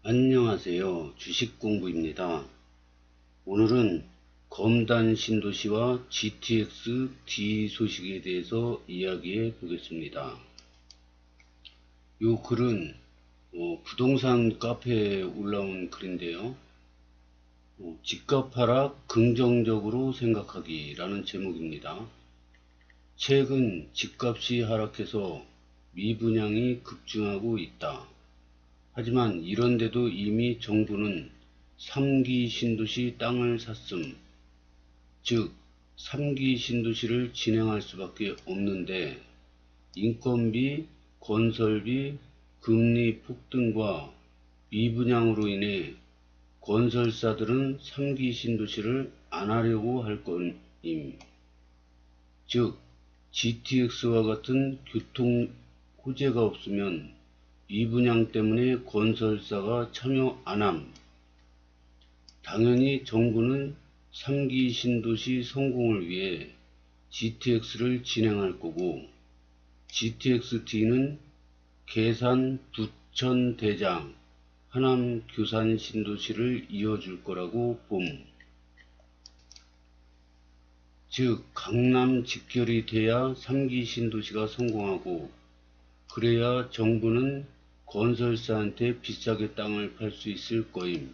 안녕하세요. 주식공부입니다. 오늘은 검단 신도시와 GTX-D 소식에 대해서 이야기해 보겠습니다. 이 글은 부동산 카페에 올라온 글인데요. 집값 하락 긍정적으로 생각하기 라는 제목입니다. 최근 집값이 하락해서 미분양이 급증하고 있다. 하지만 이런데도 이미 정부는 3기 신도시 땅을 샀음, 즉 3기 신도시를 진행할 수밖에 없는데 인건비, 건설비, 금리 폭등과 미분양으로 인해 건설사들은 3기 신도시를 안 하려고 할 것임. 즉 GTX와 같은 교통 호재가 없으면 미분양 때문에 건설사가 참여 안함. 당연히 정부는 3기 신도시 성공을 위해 GTX를 진행할 거고 GTX-D는 계산, 부천, 대장, 하남, 규산 신도시를 이어줄 거라고 봄. 즉 강남 직결이 돼야 3기 신도시가 성공하고 그래야 정부는 건설사한테 비싸게 땅을 팔 수 있을 거임.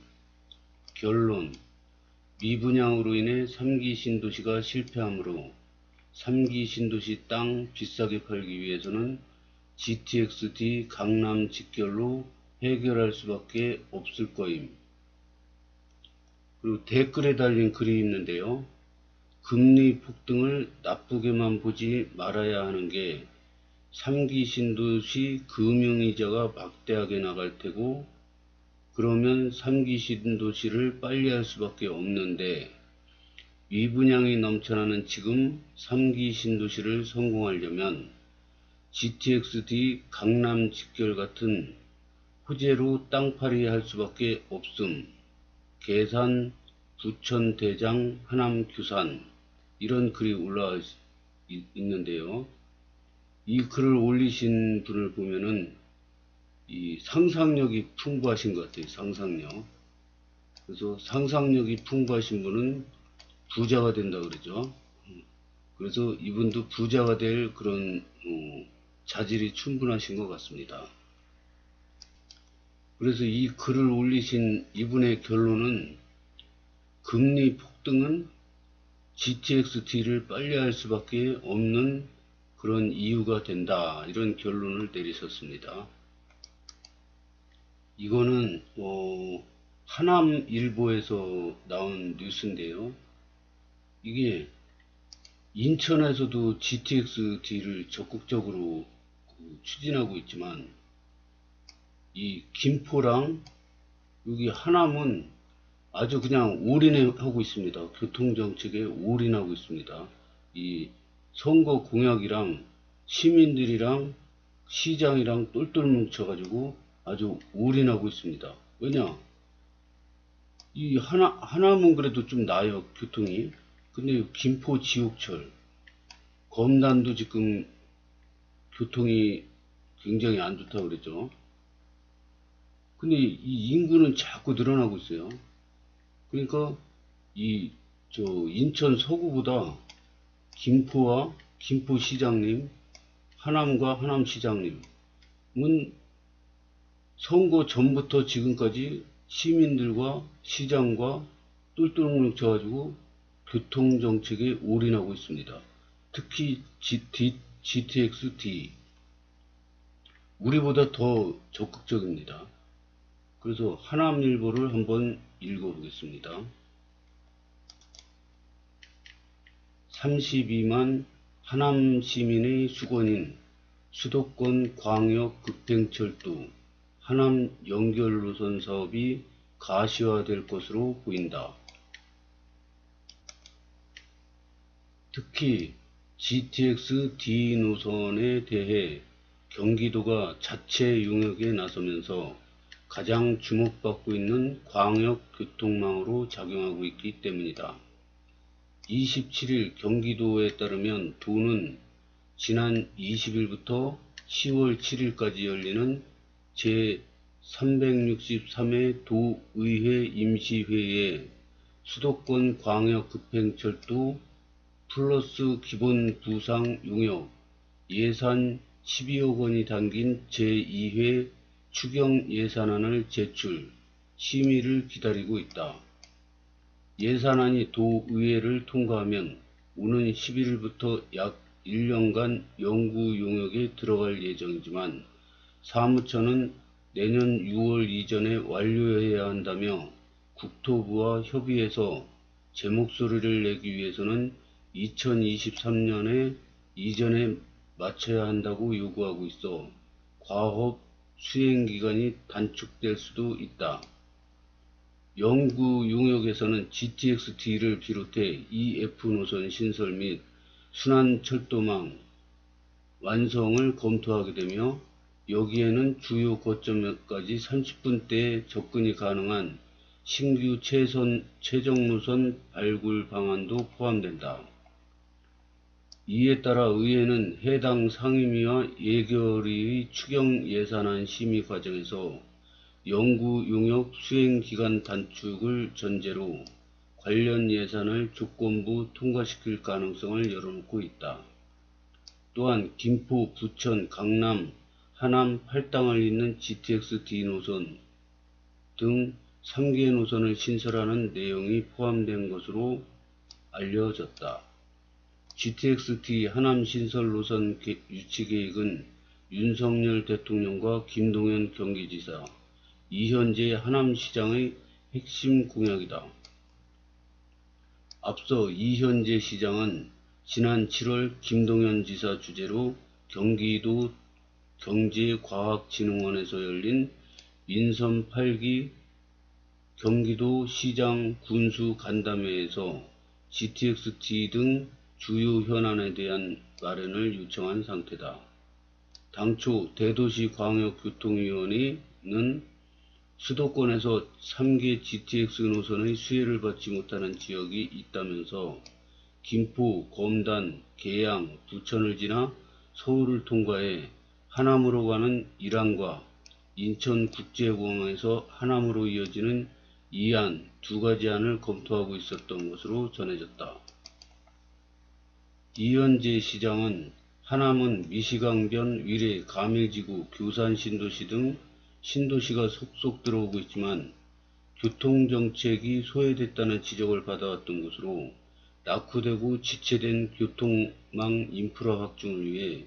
결론. 미분양으로 인해 3기 신도시가 실패하므로 3기 신도시 땅 비싸게 팔기 위해서는 GTX-D 강남 직결로 해결할 수밖에 없을 거임. 그리고 댓글에 달린 글이 있는데요. 금리 폭등을 나쁘게만 보지 말아야 하는 게 3기 신도시 금융이자가 막대하게 나갈 테고 그러면 3기 신도시를 빨리 할 수밖에 없는데 미분양이 넘쳐나는 지금 3기 신도시를 성공하려면 GTX-D 강남 직결 같은 호재로 땅팔이 할 수밖에 없음. 계산, 부천, 대장, 하남, 규산 이런 글이 올라와 있는데요. 이 글을 올리신 분을 보면은 이 상상력이 풍부하신 것 같아요. 상상력. 그래서 상상력이 풍부하신 분은 부자가 된다 그러죠. 그래서 이분도 부자가 될 그런 자질이 충분하신 것 같습니다. 그래서 이 글을 올리신 이분의 결론은 금리 폭등은 GTX-D를 빨리 할 수밖에 없는 그런 이유가 된다. 이런 결론을 내리셨습니다. 이거는 하남일보에서 나온 뉴스인데요. 이게 인천에서도 GTX-D를 적극적으로 추진하고 있지만 이 김포랑 여기 하남은 아주 그냥 올인하고 있습니다. 교통정책에 올인하고 있습니다. 이 선거 공약이랑 시민들이랑 시장이랑 똘똘 뭉쳐가지고 아주 올인하고 있습니다. 왜냐? 이 하남은 그래도 좀 나아요, 교통이. 근데 김포 지옥철, 검단도 지금 교통이 굉장히 안 좋다고 그랬죠. 근데 이 인구는 자꾸 늘어나고 있어요. 그러니까 인천 서구보다 김포와 김포시장님, 하남과 하남시장님은 선거 전부터 지금까지 시민들과 시장과 똘똘 뭉쳐가지고 교통정책에 올인하고 있습니다. 특히 GTX-D 우리보다 더 적극적입니다. 그래서 하남일보를 한번 읽어보겠습니다. 32만 하남 시민의 수건인 수도권 광역 급행철도 하남 연결 노선 사업이 가시화될 것으로 보인다. 특히 GTX-D 노선에 대해 경기도가 자체 용역에 나서면서 가장 주목받고 있는 광역 교통망으로 작용하고 있기 때문이다. 27일 경기도에 따르면 도는 지난 20일부터 10월 7일까지 열리는 363회 도의회 임시회의에 수도권 광역급행철도 플러스 기본 부상 용역 예산 12억 원이 담긴 제2회 추경 예산안을 제출, 심의를 기다리고 있다. 예산안이 도의회를 통과하면 오는 11일부터 약 1년간 연구 용역에 들어갈 예정이지만 사무처는 내년 6월 이전에 완료해야 한다며 국토부와 협의해서 제 목소리를 내기 위해서는 2023년에 이전에 마쳐야 한다고 요구하고 있어 과업 수행기간이 단축될 수도 있다. 연구 용역에서는 GTX-D를 비롯해 EF 노선 신설 및 순환철도망 완성을 검토하게 되며 여기에는 주요 거점까지 30분대에 접근이 가능한 신규 최정 노선 발굴 방안도 포함된다. 이에 따라 의회는 해당 상임위와 예결위의 추경 예산안 심의 과정에서 연구 용역 수행 기간 단축을 전제로 관련 예산을 조건부 통과시킬 가능성을 열어놓고 있다. 또한 김포, 부천, 강남, 하남 8당을 잇는 GTX-D 노선 등 3개 노선을 신설하는 내용이 포함된 것으로 알려졌다. GTX-D 하남 신설 노선 유치 계획은 윤석열 대통령과 김동연 경기지사, 이현재 하남시장의 핵심 공약이다. 앞서 이현재 시장은 지난 7월 김동연 지사 주재로 경기도 경제과학진흥원에서 열린 민선 8기 경기도 시장 군수 간담회에서 GTX-D 등 주요 현안에 대한 마련을 요청한 상태다. 당초 대도시광역교통위원회는 수도권에서 3개 GTX 노선의 수혜를 받지 못하는 지역이 있다면서 김포, 검단, 계양, 부천을 지나 서울을 통과해 하남으로 가는 일안과 인천국제공항에서 하남으로 이어지는 이안 두 가지 안을 검토하고 있었던 것으로 전해졌다. 이현재 시장은 하남은 미시강변, 위례, 가밀지구, 교산 신도시 등 신도시가 속속 들어오고 있지만 교통정책이 소외됐다는 지적을 받아왔던 것으로 낙후되고 지체된 교통망 인프라 확충을 위해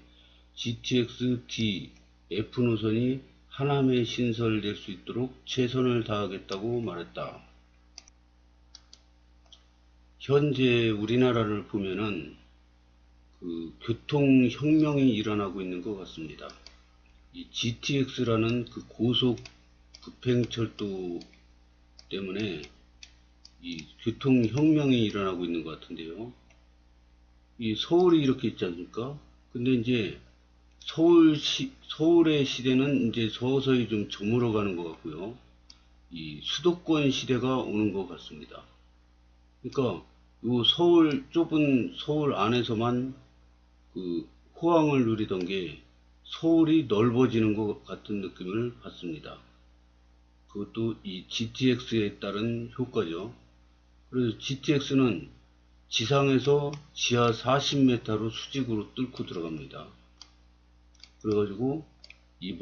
GTX-D, F 노선이 하남에 신설될 수 있도록 최선을 다하겠다고 말했다. 현재 우리나라를 보면은 교통혁명이 일어나고 있는 것 같습니다. 이 GTX라는 그 고속 급행철도 때문에 이 교통혁명이 일어나고 있는 것 같은데요. 이 서울이 이렇게 있지 않습니까? 근데 이제 서울의 시대는 이제 서서히 좀 저물어가는 것 같고요. 이 수도권 시대가 오는 것 같습니다. 그러니까 요 좁은 서울 안에서만 그 호황을 누리던 게 서울이 넓어지는 것 같은 느낌을 받습니다. 그것도 이 GTX에 따른 효과죠. 그래서 GTX는 지상에서 지하 40m로 수직으로 뚫고 들어갑니다. 그래가지고 이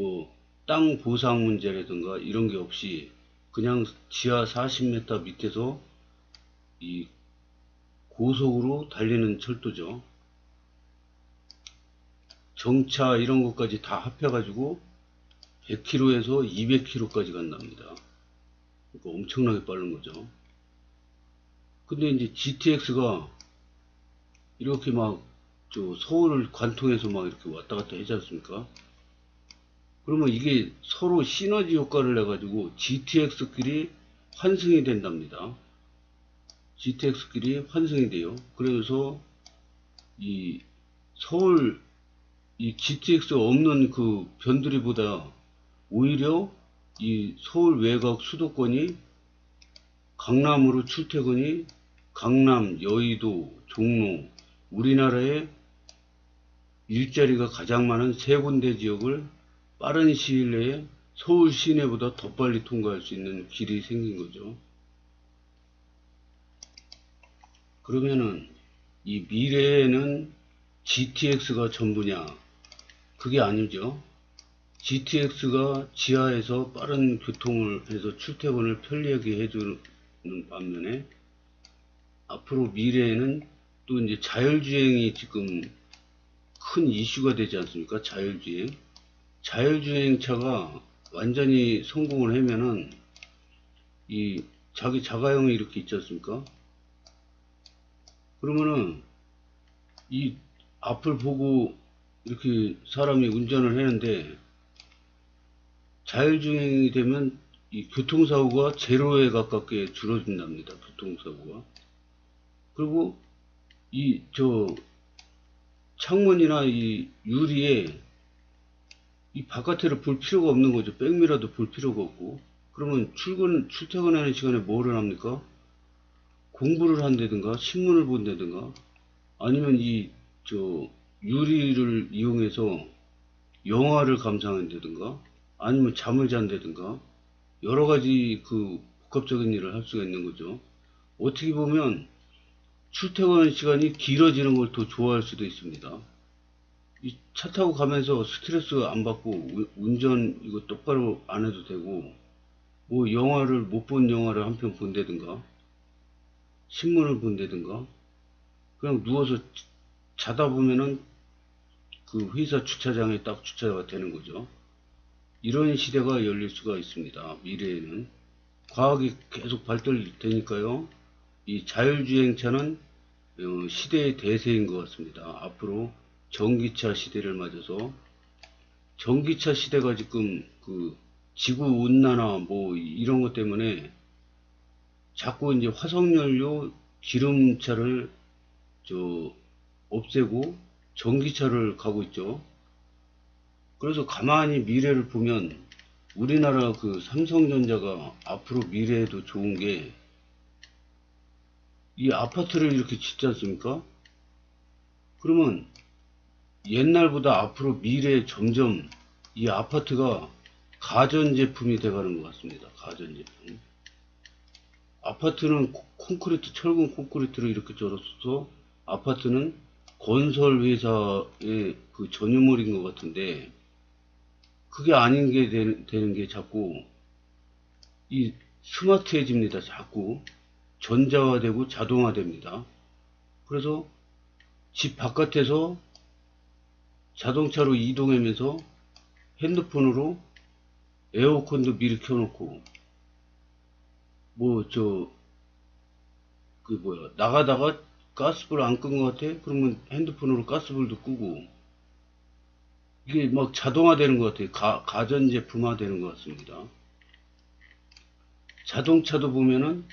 땅 보상 문제라든가 이런 게 없이 그냥 지하 40m 밑에서 이 고속으로 달리는 철도죠. 정차 이런 것까지 다 합해가지고 100km에서 200km까지 간답니다. 그러니까 엄청나게 빠른 거죠. 근데 이제 GTX가 이렇게 서울을 관통해서 이렇게 왔다 갔다 하지 않습니까? 그러면 이게 서로 시너지 효과를 내가지고 GTX끼리 환승이 된답니다. GTX끼리 환승이 돼요. 그래서 이 서울 이 GTX 없는 그 변두리보다 오히려 이 서울 외곽 수도권이 강남으로 출퇴근이 강남, 여의도, 종로 우리나라의 일자리가 가장 많은 세 군데 지역을 빠른 시일 내에 서울 시내보다 더 빨리 통과할 수 있는 길이 생긴 거죠. 그러면은 이 미래에는 GTX가 전부냐? 그게 아니죠. GTX가 지하에서 빠른 교통을 해서 출퇴근을 편리하게 해주는 반면에 앞으로 미래에는 또 이제 자율주행이 지금 큰 이슈가 되지 않습니까? 자율주행. 자율주행차가 완전히 성공을 하면은 이 자기 자가용이 이렇게 있지 않습니까? 그러면은 이 앞을 보고 이렇게 사람이 운전을 하는데 자율주행이 되면 이 교통사고가 제로에 가깝게 줄어든답니다. 교통사고가. 그리고 이 창문이나 이 유리에 이 바깥을 볼 필요가 없는 거죠. 백미라도 볼 필요가 없고. 그러면 출퇴근하는 시간에 뭐를 합니까? 공부를 한다든가, 신문을 본다든가, 아니면 유리를 이용해서 영화를 감상한다든가, 아니면 잠을 잔다든가, 여러 가지 복합적인 일을 할 수가 있는 거죠. 어떻게 보면 출퇴근 시간이 길어지는 걸 더 좋아할 수도 있습니다. 이 차 타고 가면서 스트레스 안 받고 운전 이거 똑바로 안 해도 되고, 뭐 영화를 못 본 영화를 한 편 본다든가, 신문을 본다든가, 그냥 누워서 자다 보면은 그 회사 주차장에 딱 주차가 되는 거죠. 이런 시대가 열릴 수가 있습니다. 미래에는 과학이 계속 발달되니까요. 이 자율주행차는 시대의 대세인 것 같습니다. 앞으로 전기차 시대를 맞아서 전기차 시대가 지금 지구 온난화 뭐 이런 것 때문에 자꾸 이제 화석연료 기름차를 없애고 전기차를 가고 있죠. 그래서 가만히 미래를 보면 우리나라 삼성전자가 앞으로 미래에도 좋은 게 이 아파트를 이렇게 짓지 않습니까? 그러면 옛날보다 앞으로 미래에 점점 이 아파트가 가전제품이 돼가는 것 같습니다. 가전제품. 아파트는 콘크리트, 철근 콘크리트를 이렇게 쩔어서 아파트는 건설 회사의 전유물인 것 같은데 그게 아닌 게 되는 게 자꾸 이 스마트해집니다. 자꾸 전자화되고 자동화됩니다. 그래서 집 바깥에서 자동차로 이동하면서 핸드폰으로 에어컨도 미리 켜놓고 나가다가 가스불 안 끈 것 같아? 그러면 핸드폰으로 가스불도 끄고 이게 막 자동화되는 것 같아요. 가전제품화 되는 것 같습니다. 자동차도 보면은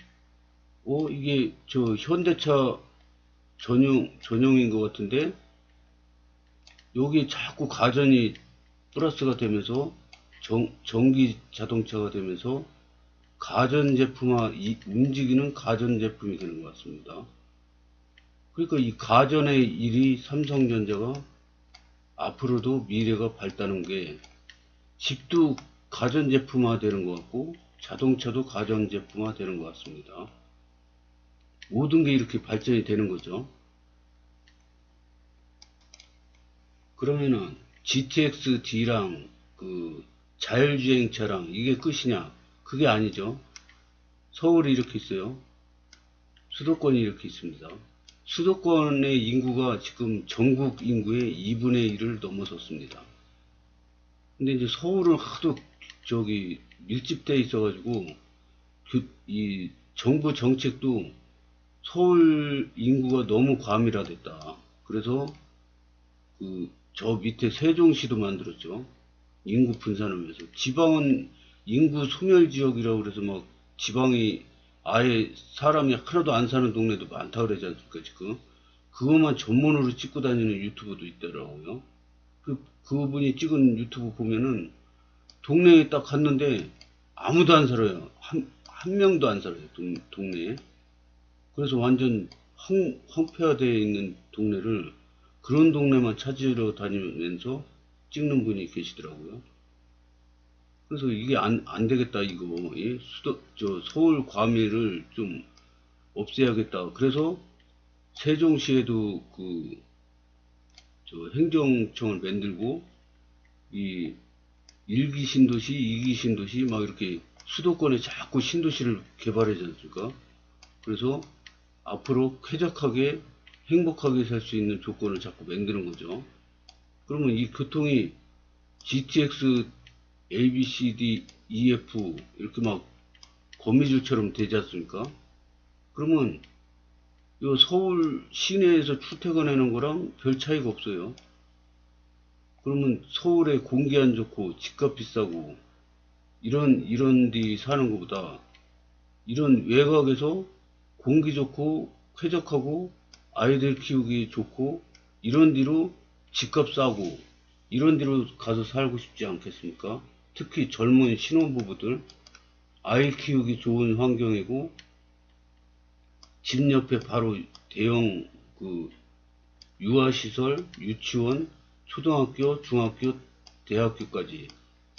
이게 현대차 전용인 것 같은데 여기 자꾸 가전이 플러스가 되면서 전기 자동차가 되면서 가전제품화, 움직이는 가전제품이 되는 것 같습니다. 그러니까 이 가전의 일이 삼성전자가 앞으로도 미래가 밝다는 게 집도 가전제품화 되는 것 같고 자동차도 가전제품화 되는 것 같습니다. 모든 게 이렇게 발전이 되는 거죠. 그러면은 GTX-D랑 자율주행차랑 이게 끝이냐? 그게 아니죠. 서울이 이렇게 있어요. 수도권이 이렇게 있습니다. 수도권의 인구가 지금 전국 인구의 2분의 1을 넘어섰습니다. 근데 이제 서울은 하도 밀집되어 있어가지고 이 정부 정책도 서울 인구가 너무 과밀화됐다. 그래서 저 밑에 세종시도 만들었죠. 인구 분산을 위해서. 지방은 인구 소멸 지역이라고 그래서 막 지방이 아예 사람이 하나도 안 사는 동네도 많다 그러지 않습니까, 지금? 그것만 전문으로 찍고 다니는 유튜브도 있더라고요. 그분이 찍은 유튜브 보면은 동네에 딱 갔는데 아무도 안 살아요. 한 명도 안 살아요, 동네에. 그래서 완전 황폐화되어 있는 동네를 그런 동네만 찾으러 다니면서 찍는 분이 계시더라고요. 그래서 이게 안 되겠다, 이거. 예? 서울 과밀을 좀 없애야겠다. 그래서 세종시에도 행정청을 만들고, 이 1기 신도시, 2기 신도시, 막 이렇게 수도권에 자꾸 신도시를 개발하지 않습니까? 그래서 앞으로 쾌적하게, 행복하게 살 수 있는 조건을 자꾸 만드는 거죠. 그러면 이 교통이 GTX, ABCD, EF 이렇게 막 거미줄처럼 되지 않습니까? 그러면 이 서울 시내에서 출퇴근하는 거랑 별 차이가 없어요. 그러면 서울에 공기 안 좋고 집값 비싸고 이런 데 사는 것보다 이런 외곽에서 공기 좋고 쾌적하고 아이들 키우기 좋고 이런 데로 집값 싸고 이런 데로 가서 살고 싶지 않겠습니까? 특히 젊은 신혼부부들 아이 키우기 좋은 환경이고 집 옆에 바로 대형 유아시설, 유치원, 초등학교, 중학교, 대학교까지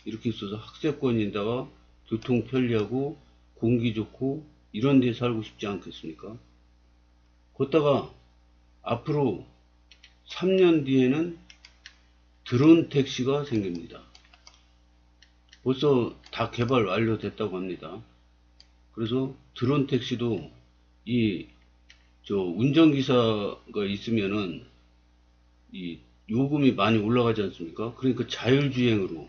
이렇게 있어서 학세권인다가 교통 편리하고 공기 좋고 이런 데 살고 싶지 않겠습니까? 거기다가 앞으로 3년 뒤에는 드론 택시가 생깁니다. 벌써 다 개발 완료됐다고 합니다. 그래서 드론 택시도 운전기사가 있으면은 이 요금이 많이 올라가지 않습니까? 그러니까 자율주행으로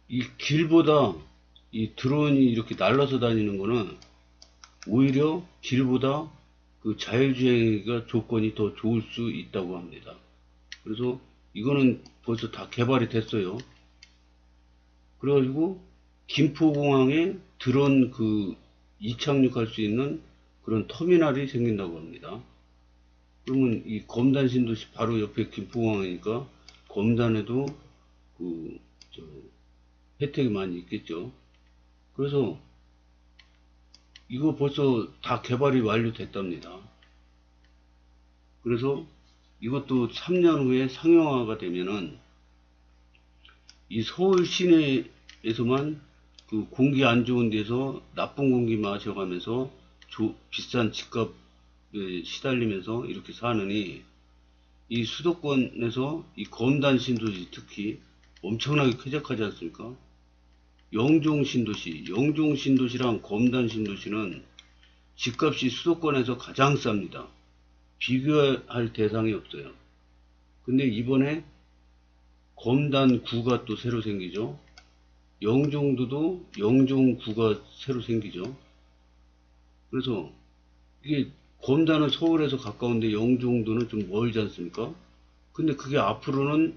이 길보다 이 드론이 이렇게 날라서 다니는 거는 오히려 길보다 그 자율주행가 조건이 더 좋을 수 있다고 합니다. 그래서 이거는 벌써 다 개발이 됐어요. 그래가지고 김포공항에 드론 이착륙할 수 있는 그런 터미널이 생긴다고 합니다. 그러면 이 검단 신도시 바로 옆에 김포공항이니까 검단에도 그, 저, 혜택이 많이 있겠죠. 그래서 이거 벌써 다 개발이 완료됐답니다. 그래서 이것도 3년 후에 상용화가 되면은 이 서울 시내에서만 그 공기 안 좋은 데서 나쁜 공기 마셔가면서 비싼 집값에 시달리면서 이렇게 사느니 이 수도권에서 이 검단 신도시 특히 엄청나게 쾌적하지 않습니까? 영종 신도시랑 검단 신도시는 집값이 수도권에서 가장 쌉니다. 비교할 대상이 없어요. 근데 이번에 검단구가 또 새로 생기죠. 영종도도 영종구가 새로 생기죠. 그래서 이게 검단은 서울에서 가까운데 영종도는 좀 멀지 않습니까? 근데 그게 앞으로는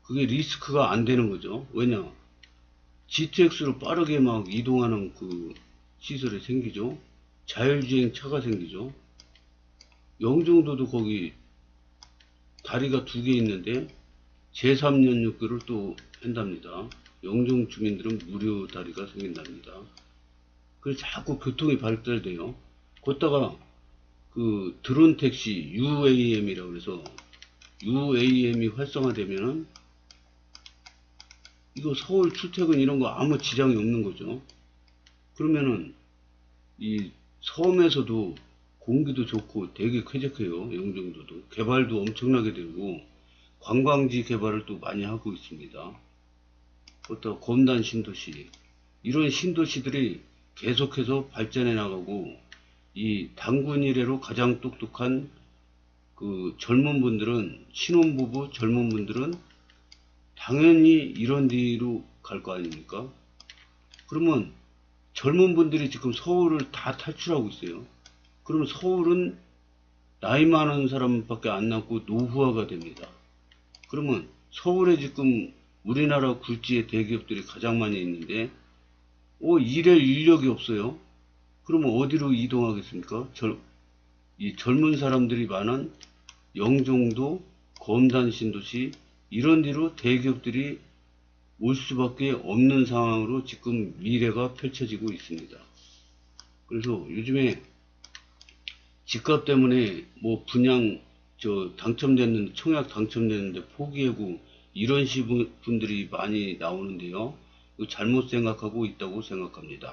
그게 리스크가 안 되는 거죠. 왜냐? GTX로 빠르게 막 이동하는 시설이 생기죠. 자율주행 차가 생기죠. 영종도도 거기 다리가 2개 있는데 제3연료교를 또 한답니다. 영종 주민들은 무료 다리가 생긴답니다. 그래서 자꾸 교통이 발달돼요. 거기다가 드론 택시 UAM이라고 그래서 UAM이 활성화되면은 이거 서울 출퇴근 이런 거 아무 지장이 없는 거죠. 그러면은 이 섬에서도 공기도 좋고 되게 쾌적해요. 영종도도 개발도 엄청나게 되고 관광지 개발을 또 많이 하고 있습니다. 또 검단 신도시 이런 신도시들이 계속해서 발전해 나가고 이 단군 이래로 가장 똑똑한 젊은 분들은 신혼부부 젊은 분들은 당연히 이런 데로 갈 거 아닙니까? 그러면 젊은 분들이 지금 서울을 다 탈출하고 있어요. 그러면 서울은 나이 많은 사람밖에 안 남고 노후화가 됩니다. 그러면 서울에 지금 우리나라 굴지의 대기업들이 가장 많이 있는데 일할 인력이 없어요. 그러면 어디로 이동하겠습니까? 이 젊은 사람들이 많은 영종도, 검단 신도시 이런 데로 대기업들이 올 수밖에 없는 상황으로 지금 미래가 펼쳐지고 있습니다. 그래서 요즘에 집값 때문에 뭐 분양 청약 당첨됐는데 포기하고 이런 분들이 많이 나오는데요. 이거 잘못 생각하고 있다고 생각합니다.